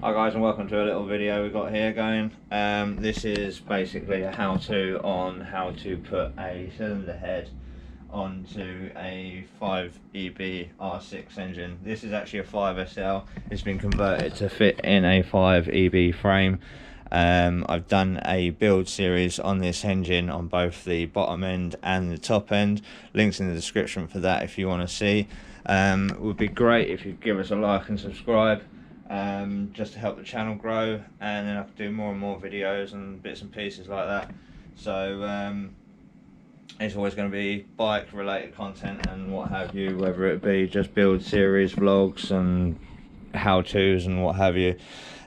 Hi guys, and welcome to a little video we've got here going. This is basically a how-to on how to put a cylinder head onto a 5EB R6 engine. This is actually a 5SL. It's been converted to fit in a 5EB frame. I've done a build series on this engine on both the bottom end and the top end. Links in the description for that if you want to see. It would be great if you give us a like and subscribe. Just to help the channel grow, and then I can do more and more videos and bits and pieces like that. So it's always going to be bike related content and what have you, whether it be just build series, vlogs and how-tos and what have you.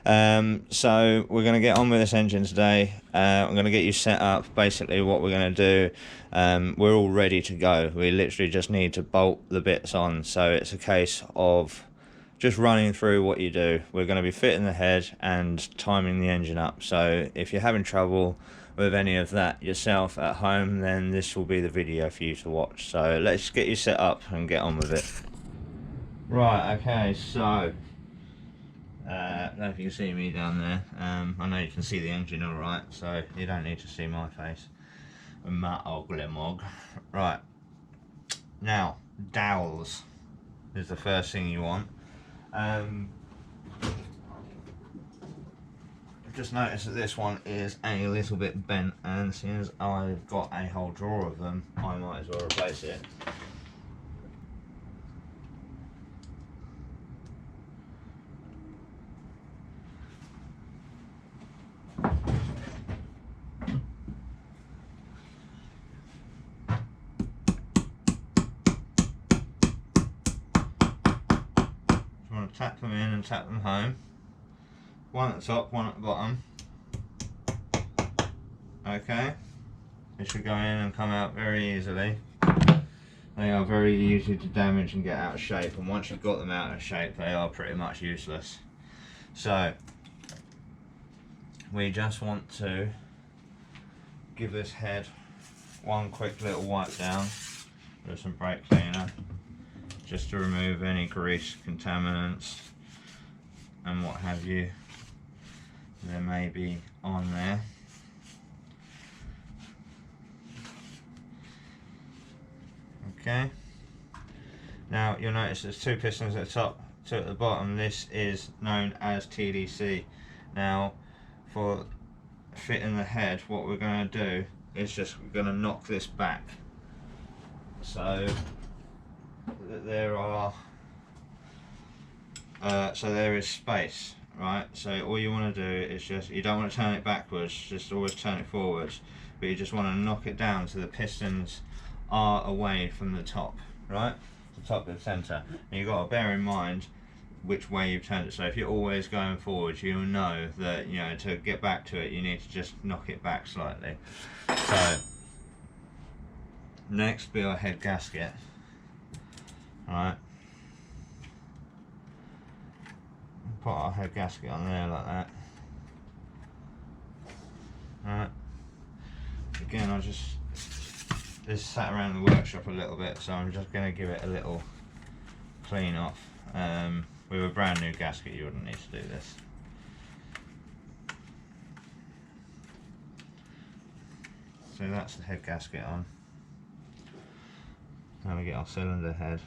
So we're going to get on with this engine today. I'm going to get you set up. Basically what we're going to do, we're all ready to go. We literally just need to bolt the bits on, so it's a case of just running through what you do. We're going to be fitting the head and timing the engine up, so if you're having trouble with any of that yourself at home, then this will be the video for you to watch. So let's get you set up and get on with it. Right, okay, so I don't know if you can see me down there. I know you can see the engine alright, so you don't need to see my face and my ugly mug. Right, now dowels is the first thing you want. I've just noticed that this one is a little bit bent, and since I've got a whole drawer of them, I might as well replace it. Tap them in and tap them home. One at the top, one at the bottom. Okay, they should go in and come out very easily. They are very easy to damage and get out of shape, and once you've got them out of shape, they are pretty much useless. So we just want to give this head one quick little wipe down with some brake cleaner, just to remove any grease, contaminants and what have you there may be on there. Okay, now you'll notice there's two pistons at the top, two at the bottom. This is known as TDC. Now for fitting the head, what we're going to do is just we're going to knock this back so that there is space, right? So all you want to do is just, you don't want to turn it backwards, just always turn it forwards, but you just want to knock it down so the pistons are away from the top, right? The top of the centre. And you've got to bear in mind which way you've turned it. So if you're always going forwards, you'll know that, you know, to get back to it, you need to just knock it back slightly. So next be our head gasket. Right, put our head gasket on there like that. Right, again, this sat around the workshop a little bit, so I'm just going to give it a little clean off. With a brand new gasket you wouldn't need to do this. So that's the head gasket on. Now we get our cylinder head.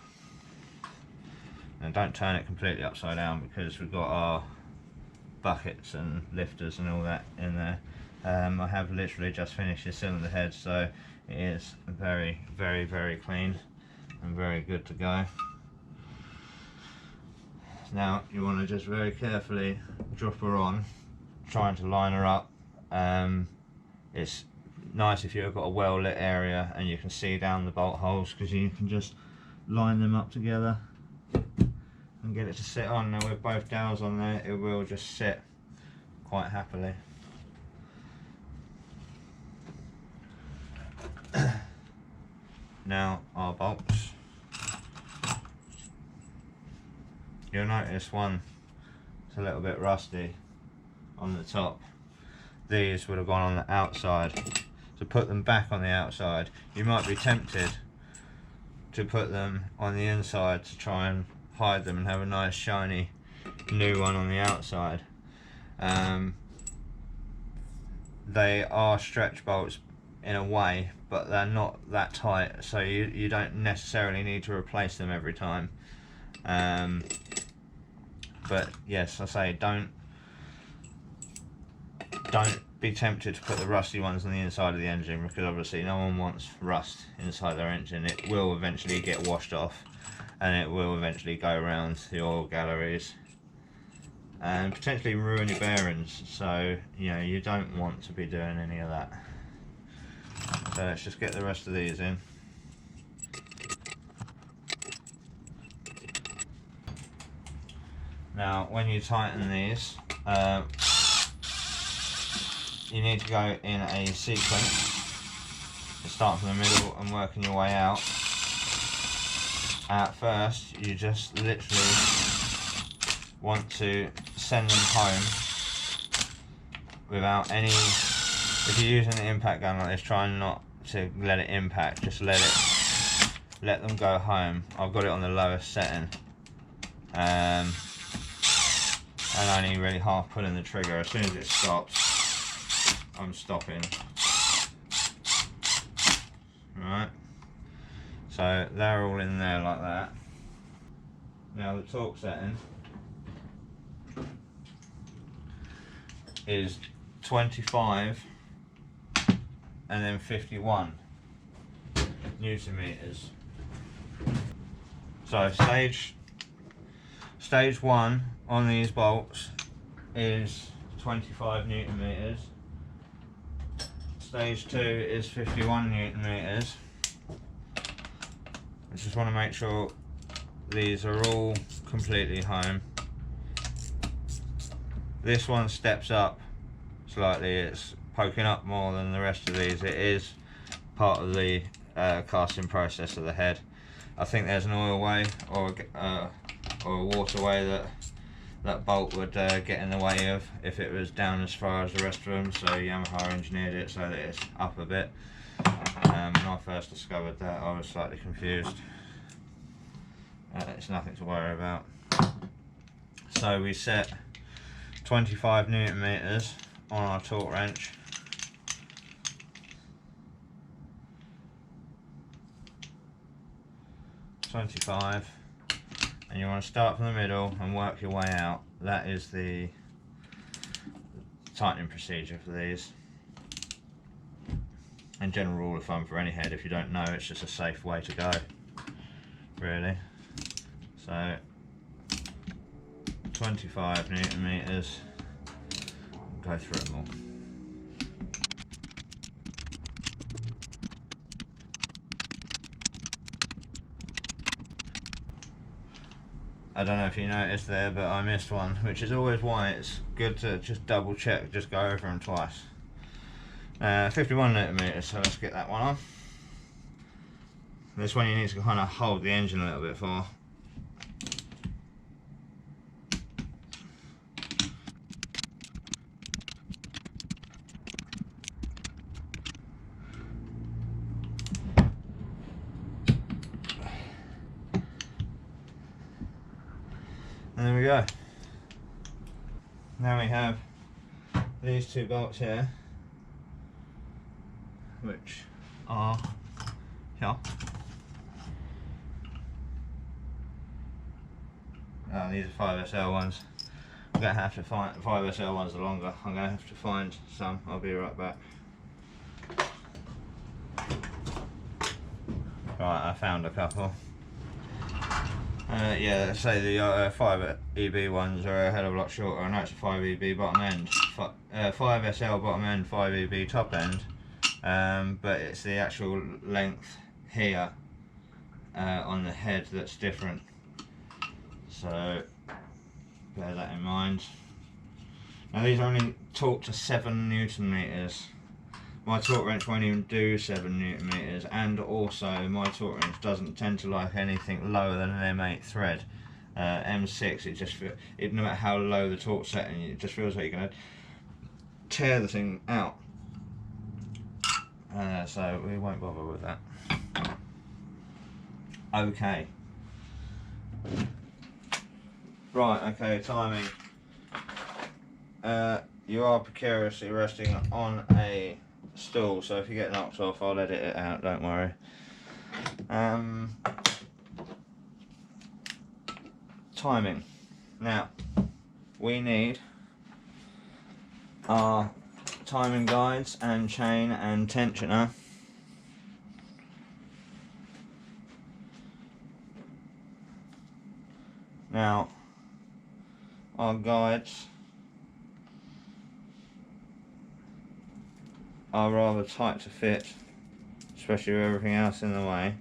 And don't turn it completely upside down, because we've got our buckets and lifters and all that in there. I have literally just finished the cylinder head, so it is very, very, very clean and very good to go. Now you want to just very carefully drop her on, trying to line her up. It's nice if you've got a well lit area and you can see down the bolt holes, because you can just line them up together and get it to sit on. Now with both dowels on there, it will just sit quite happily. Now our bolts, you'll notice one is a little bit rusty on the top. These would have gone on the outside, so put them back on the outside. You might be tempted to put them on the inside to try and hide them and have a nice shiny new one on the outside, They are stretch bolts in a way, but they're not that tight, so you don't necessarily need to replace them every time. But yes, I say don't be tempted to put the rusty ones on the inside of the engine, because obviously no one wants rust inside their engine. It will eventually get washed off and it will eventually go around the oil galleries and potentially ruin your bearings, so you know you don't want to be doing any of that. So let's just get the rest of these in. Now when you tighten these, you need to go in a sequence. You start from the middle and working your way out. At first you just literally want to send them home without any, if you're using an impact gun like this, try not to let it impact, just let them go home. I've got it on the lowest setting, and only really half pulling the trigger. As soon as it stops, I'm stopping. Right, so they're all in there like that. Now the torque setting is 25 and then 51 Newton meters. So stage 1 on these bolts is 25 Newton meters. Stage 2 is 51 Newton meters. I just want to make sure these are all completely home. This one steps up slightly, it's poking up more than the rest of these. It is part of the casting process of the head. I think there's an oil way or a waterway that bolt would get in the way of if it was down as far as the rest of them, so Yamaha engineered it so that it's up a bit. When I first discovered that, I was slightly confused. It's nothing to worry about. So we set 25 Newton meters on our torque wrench. And you want to start from the middle and work your way out. That is the tightening procedure for these. And general rule of thumb for any head, if you don't know, it's just a safe way to go, really. So 25 Newton meters, go through them all. I don't know if you noticed there, but I missed one, which is always why it's good to just double check, just go over them twice. 51 Newton meters, so let's get that one on. This one you need to kind of hold the engine a little bit for. And there we go. Now we have these two bolts here, which are here. These are 5SL ones. I'm going to have to find 5SL ones are longer. I'm going to have to find some. I'll be right back. Right, I found a couple. Yeah, let's say the 5EB ones are a hell of a lot shorter. I know it's a 5EB bottom end, 5SL bottom end, 5EB top end, but it's the actual length here on the head that's different. So bear that in mind. Now these are only torqued to 7 Newton meters. My torque wrench won't even do 7 Newton meters, and also my torque wrench doesn't tend to like anything lower than an M8 thread. M6, it just no matter how low the torque setting, it just feels like you're going to tear the thing out. So we won't bother with that. Okay. Right, okay, timing. you are precariously resting on a stool, so if you get knocked off, I'll edit it out, don't worry. Timing. Now, we need our timing guides and chain and tensioner. Now, our guides are rather tight to fit, especially with everything else in the way.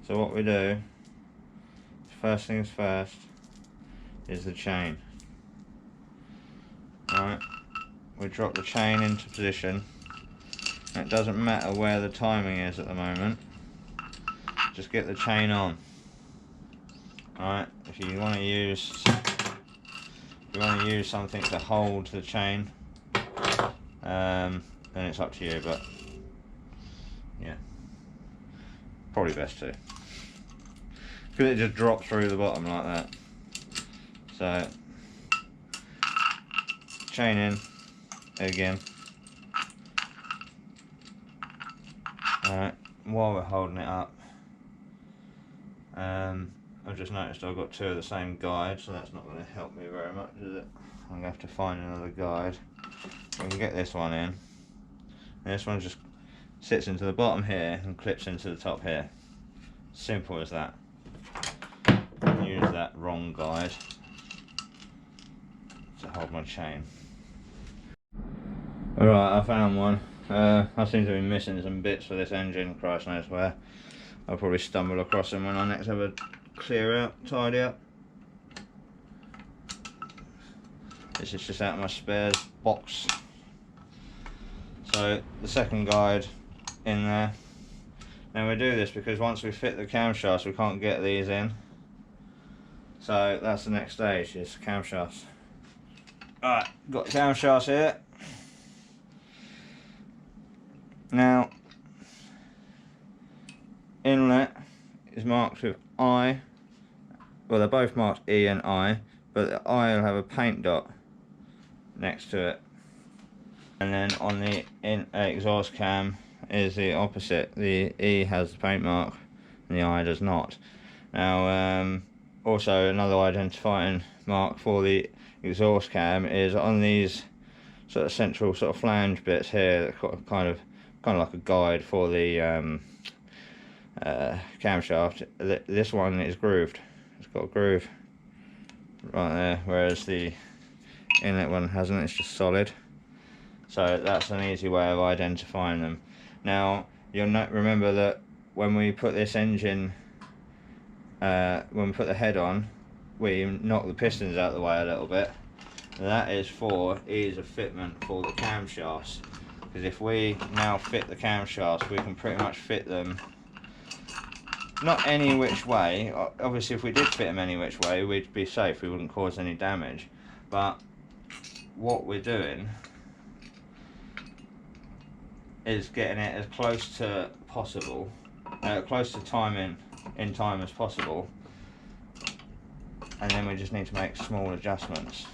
So what we do, first things first, is the chain. Alright, we drop the chain into position. It doesn't matter where the timing is at the moment, just get the chain on. Alright, if you want to use something to hold the chain, then it's up to you, but yeah, probably best to, because it just drops through the bottom like that. So chain in again. Alright, while we're holding it up, I've just noticed I've got two of the same guide, so that's not going to help me very much, is it? I'm going to have to find another guide. We can get this one in. And this one just sits into the bottom here and clips into the top here. Simple as that. Use that wrong guide to hold my chain. Alright, I found one. I seem to be missing some bits for this engine, Christ knows where. I'll probably stumble across them when I next have a clear out, tidy up. This is just out of my spares box. So the second guide in there. Now we do this because once we fit the camshafts we can't get these in. So that's the next stage, is camshafts. Alright, got the camshafts here. Now, inlet is marked with I. Well, they're both marked E and I, but the I will have a paint dot next to it. And then on the exhaust cam is the opposite. The E has the paint mark and the I does not. Now, also another identifying mark for the exhaust cam is on these sort of central sort of flange bits here that got kind of like a guide for the camshaft. This one is grooved. It's got a groove right there, whereas the inlet one hasn't. It's just solid. So that's an easy way of identifying them. Now you'll remember that when we put this engine, when we put the head on, we knock the pistons out of the way a little bit. And that is for ease of fitment for the camshafts. Because if we now fit the camshafts, we can pretty much fit them not any which way. Obviously if we did fit them any which way, we'd be safe, we wouldn't cause any damage. But what we're doing is getting it as close to possible, close to time in time as possible, and then we just need to make small adjustments.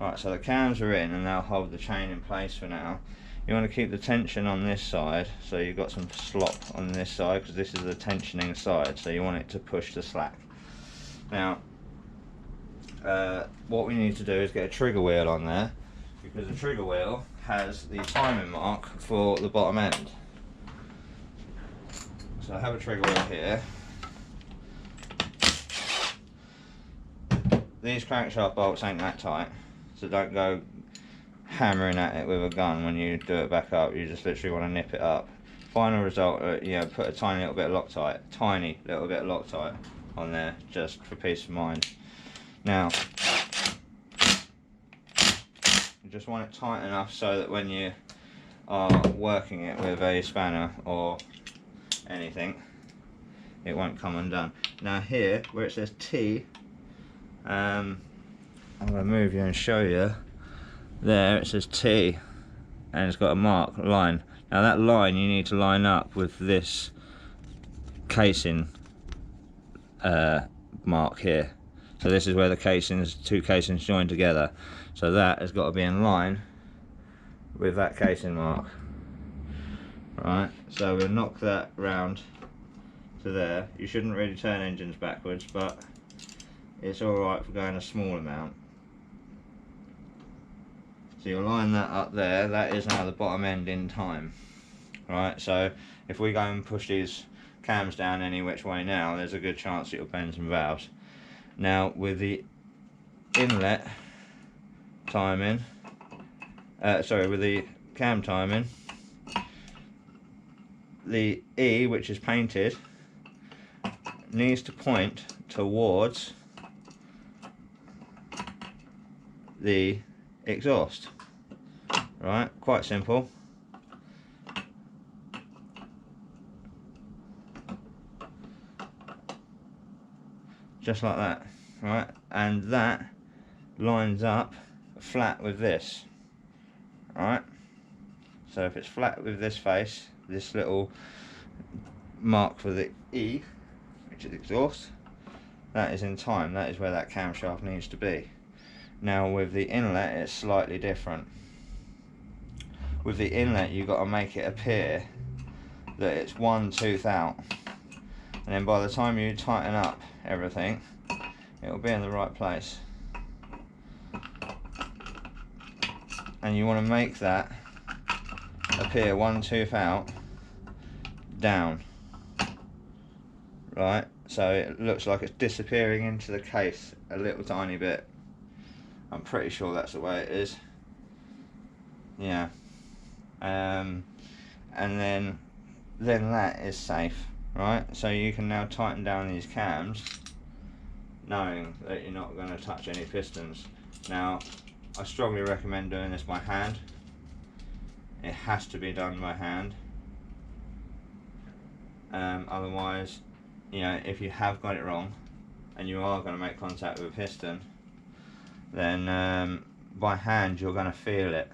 Right, so the cams are in and they'll hold the chain in place for now. You want to keep the tension on this side, so you've got some slop on this side, because this is the tensioning side, so you want it to push the slack. Now, what we need to do is get a trigger wheel on there, because the trigger wheel has the timing mark for the bottom end. So I have a trigger wheel here. These crankshaft bolts ain't that tight, so don't go hammering at it with a gun when you do it back up. You just literally want to nip it up. Final result, you know, put a tiny little bit of Loctite, on there, just for peace of mind. Now, you just want it tight enough so that when you are working it with a spanner or anything, it won't come undone. Now here, where it says T, I'm going to move you and show you. There it says T and it's got a mark, line. Now that line you need to line up with this casing mark here. So this is where the casings, two casings join together. So that has got to be in line with that casing mark. Right, so we'll knock that round to there. You shouldn't really turn engines backwards, but it's alright for going a small amount. So you'll line that up there. That is now the bottom end in time. Right, so if we go and push these cams down any which way now, there's a good chance it'll bend some valves. Now with the inlet timing, with the cam timing, the E, which is painted, needs to point towards the exhaust. Right, quite simple. Just like that, right? And that lines up flat with this, right? So if it's flat with this face, this little mark for the E, which is exhaust, that is in time. That is where that camshaft needs to be. Now with the inlet, it's slightly different. With the inlet, you've got to make it appear that it's one tooth out, and then by the time you tighten up everything, it will be in the right place. And you want to make that appear one tooth out down, right? So it looks like it's disappearing into the case a little tiny bit. I'm pretty sure that's the way it is. Yeah. And then that is safe, right? So you can now tighten down these cams knowing that you're not going to touch any pistons. Now I strongly recommend doing this by hand. It has to be done by hand. Otherwise, you know, if you have got it wrong and you are going to make contact with a piston, then by hand you're going to feel it,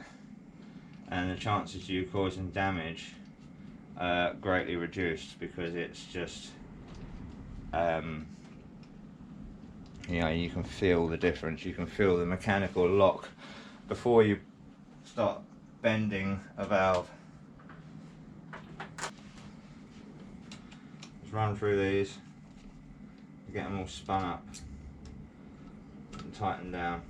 and the chances of you causing damage are greatly reduced, because it's just you know, you can feel the difference. You can feel the mechanical lock before you start bending a valve. Just run through these to get them all spun up and tighten down.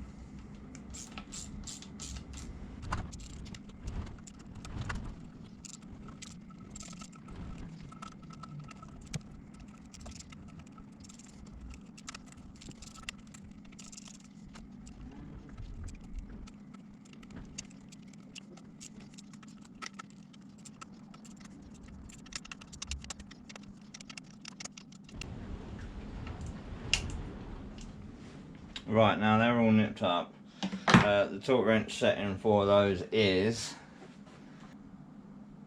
Right, now they're all nipped up. The torque wrench setting for those is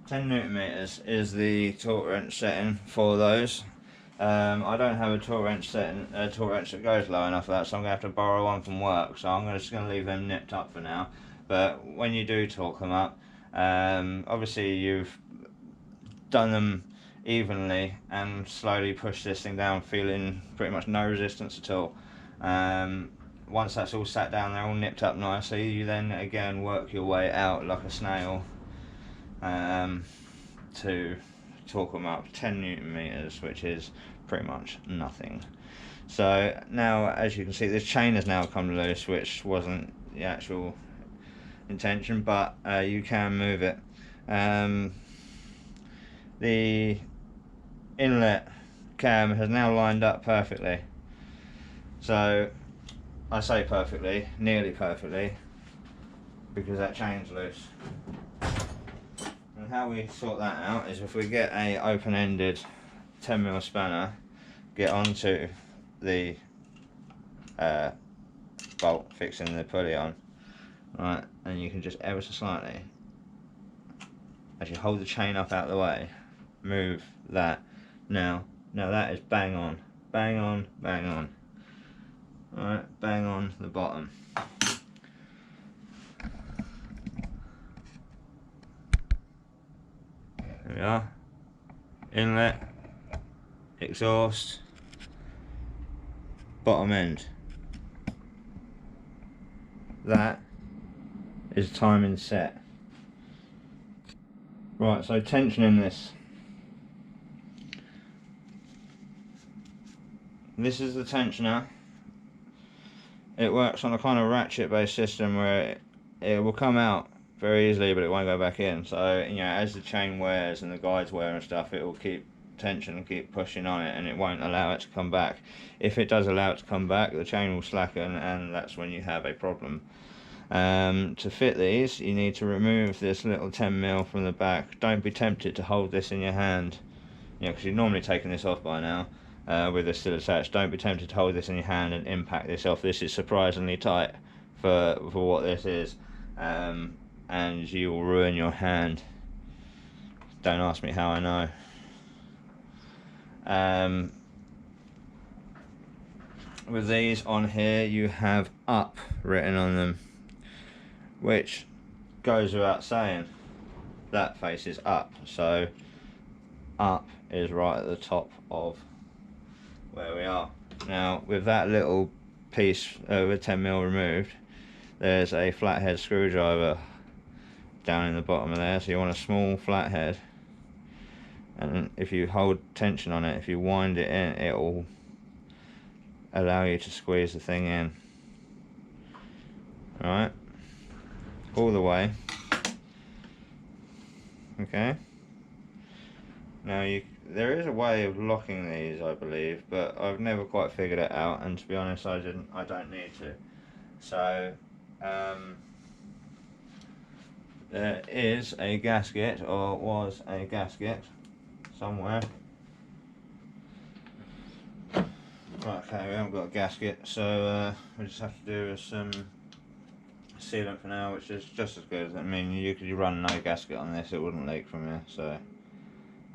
10 Newton meters is the torque wrench setting for those. I don't have a torque wrench setting, a torque wrench that goes low enough for that, so I'm going to have to borrow one from work. So I'm just going to leave them nipped up for now. But when you do torque them up, obviously you've done them evenly and slowly push this thing down, feeling pretty much no resistance at all. Once that's all sat down, they're all nipped up nicely, you then again work your way out like a snail to torque them up. 10 Newton meters, which is pretty much nothing. So now, as you can see, this chain has now come loose, which wasn't the actual intention, but you can move it. The inlet cam has now lined up perfectly. So I say perfectly, nearly perfectly, because that chain's loose. And how we sort that out is if we get a open-ended 10mm spanner, get onto the bolt fixing the pulley on, right, and you can just ever so slightly, as you hold the chain up out of the way, move that. Now that is bang on, bang on, bang on. Alright, bang on the bottom. There we are. Inlet, exhaust, bottom end. that is timing set. Right, so tensioning this. This is the tensioner. It works on a kind of ratchet based system where it will come out very easily but it won't go back in. So, you know, as the chain wears and the guides wear and stuff, it will keep tension and keep pushing on it, and it won't allow it to come back. If it does allow it to come back, the chain will slacken, and that's when you have a problem. To fit these, you need to remove this little 10mm from the back. Don't be tempted to hold this in your hand, you know, because you've normally taken this off by now. With this still attached, don't be tempted to hold this in your hand and impact this off. This is surprisingly tight for what this is, and you will ruin your hand. Don't ask me how I know. With these on here, you have up written on them, which goes without saying. That faces up, so up is right at the top of where we are. Now, with that little piece with 10mm removed, there's a flathead screwdriver down in the bottom of there, so you want a small flathead, and if you hold tension on it, if you wind it in, it will allow you to squeeze the thing in. Alright, all the way. Okay, now there is a way of locking these, I believe, but I've never quite figured it out, and to be honest, I don't need to. So there is a gasket, or was a gasket somewhere. Right, okay, we haven't got a gasket, so we just have to do some sealant for now, which is just as good. I mean, you could run no gasket on this, it wouldn't leak from here, so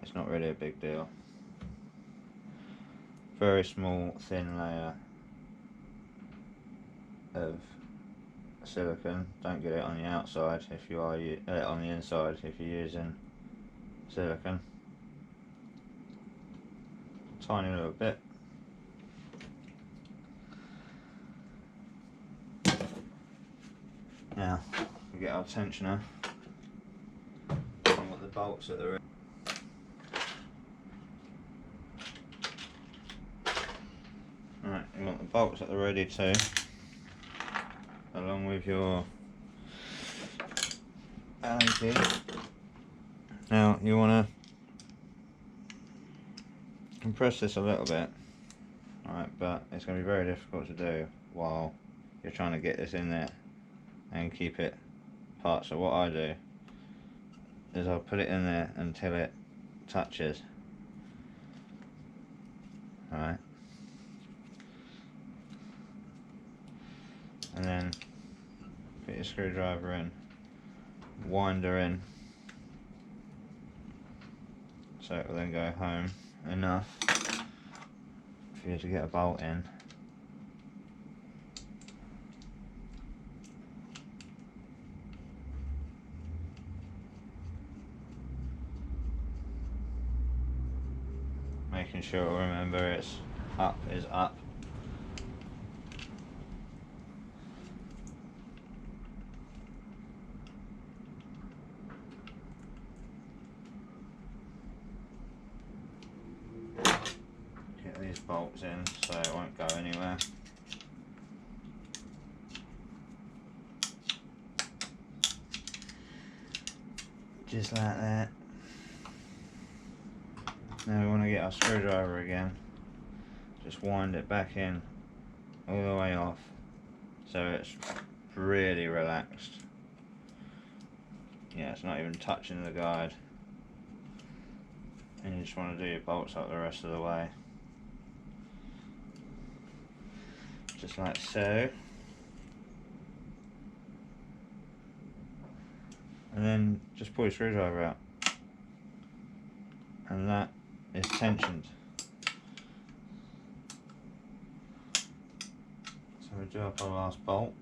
it's not really a big deal. Very small, thin layer of silicone. Don't get it on the outside if you are on the inside if you're using silicone. Tiny little bit. Now we get our tensioner. And what the bolts at the rear. Right, you want the bolts at the ready too, along with your Allen key. Now you want to compress this a little bit, alright, but it's going to be very difficult to do while you're trying to get this in there and keep it apart. So what I do is I'll put it in there until it touches. Alright, and then put your screwdriver in, wind her in, so it will then go home enough for you to get a bolt in. Making sure, remember, it's up is up. Get these bolts in so it won't go anywhere. Just like that. Now we want to get our screwdriver again, just wind it back in all the way off so it's really relaxed. Yeah, it's not even touching the guide, and you just want to do your bolts up the rest of the way, just like so, and then just pull your screwdriver out, and that is tensioned. So we do up our last bolt.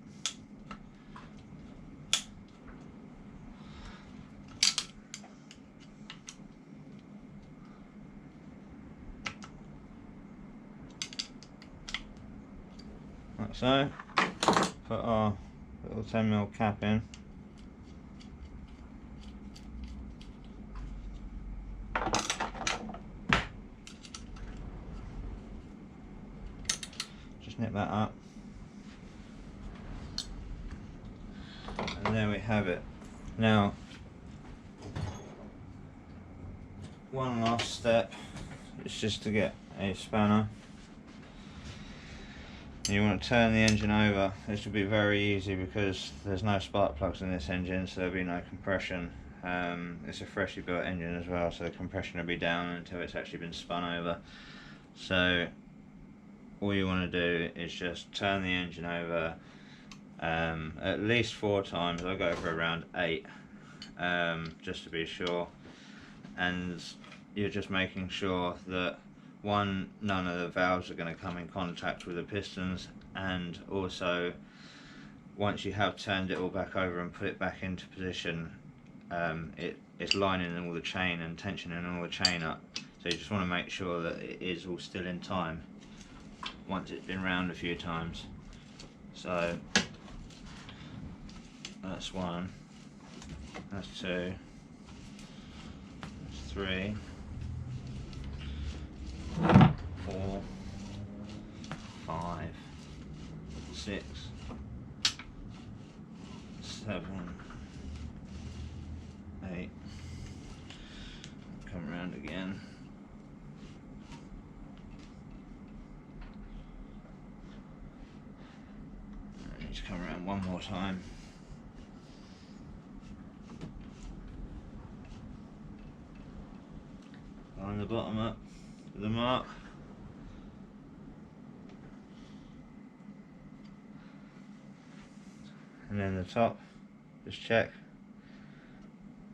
Like so. Put our little 10mm cap in. Just nip that up. And there we have it. Now, one last step is just to get a spanner. You want to turn the engine over. This will be very easy because there's no spark plugs in this engine, so there'll be no compression. It's a freshly built engine as well, so the compression will be down until it's actually been spun over. So all you want to do is just turn the engine over at least 4 times. I'll go for around 8, just to be sure. And you're just making sure that none of the valves are going to come in contact with the pistons, and also once you have turned it all back over and put it back into position, it's lining all the chain and tensioning all the chain up. So you just want to make sure that it is all still in time once it's been round a few times. So that's 1, that's 2, that's 3, 4, 5, 6, 7, 8. Come around again. I need to come around one more time. Line the bottom up to the mark. And then the top, just check.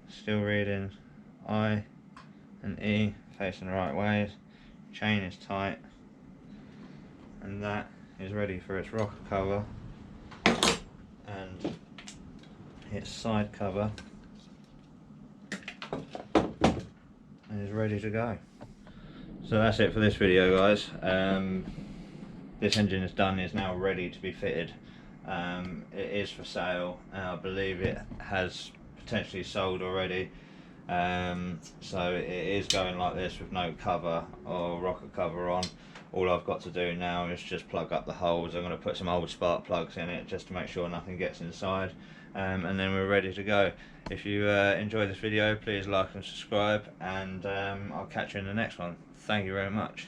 Still reading I and E facing the right ways. Chain is tight, and that is ready for its rocker cover and its side cover, and is ready to go. So that's it for this video, guys. This engine is done, is now ready to be fitted. It is for sale, and I believe it has potentially sold already. So it is going like this with no cover or rocker cover on. All I've got to do now is just plug up the holes. I'm going to put some old spark plugs in it just to make sure nothing gets inside, and then we're ready to go. If you enjoyed this video, please like and subscribe, and I'll catch you in the next one. Thank you very much.